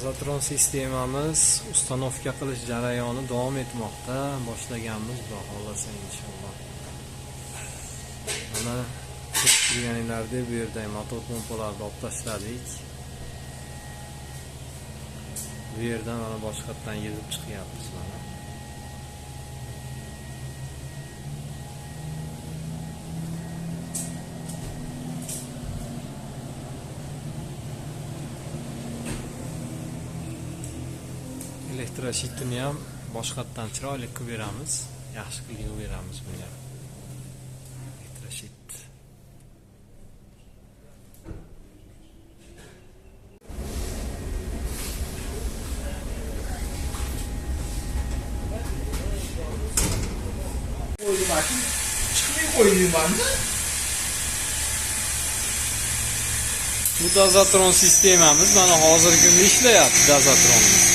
Dazatron sistemamiz ustanovka qilish jarayoni davom etmoqda. Boshlaganmiz, xudo xolasa inshaalloh. Mana ko'rganinglardek bu yerda motor pompalarni olib tashladik. Bu yerdan mana boshqatdan yezib chiqyapmiz mana. Elektroshitni ham boshqatdan chiroyli qilib beramiz, yaxshi qilib beramiz bunga. Elektroshit. Bu Dazatron sistemamiz mana hozirgi kunda ishlayapti. Dazatronimiz.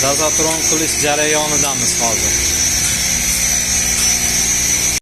Dazatron qilish jarayonidamiz hozir.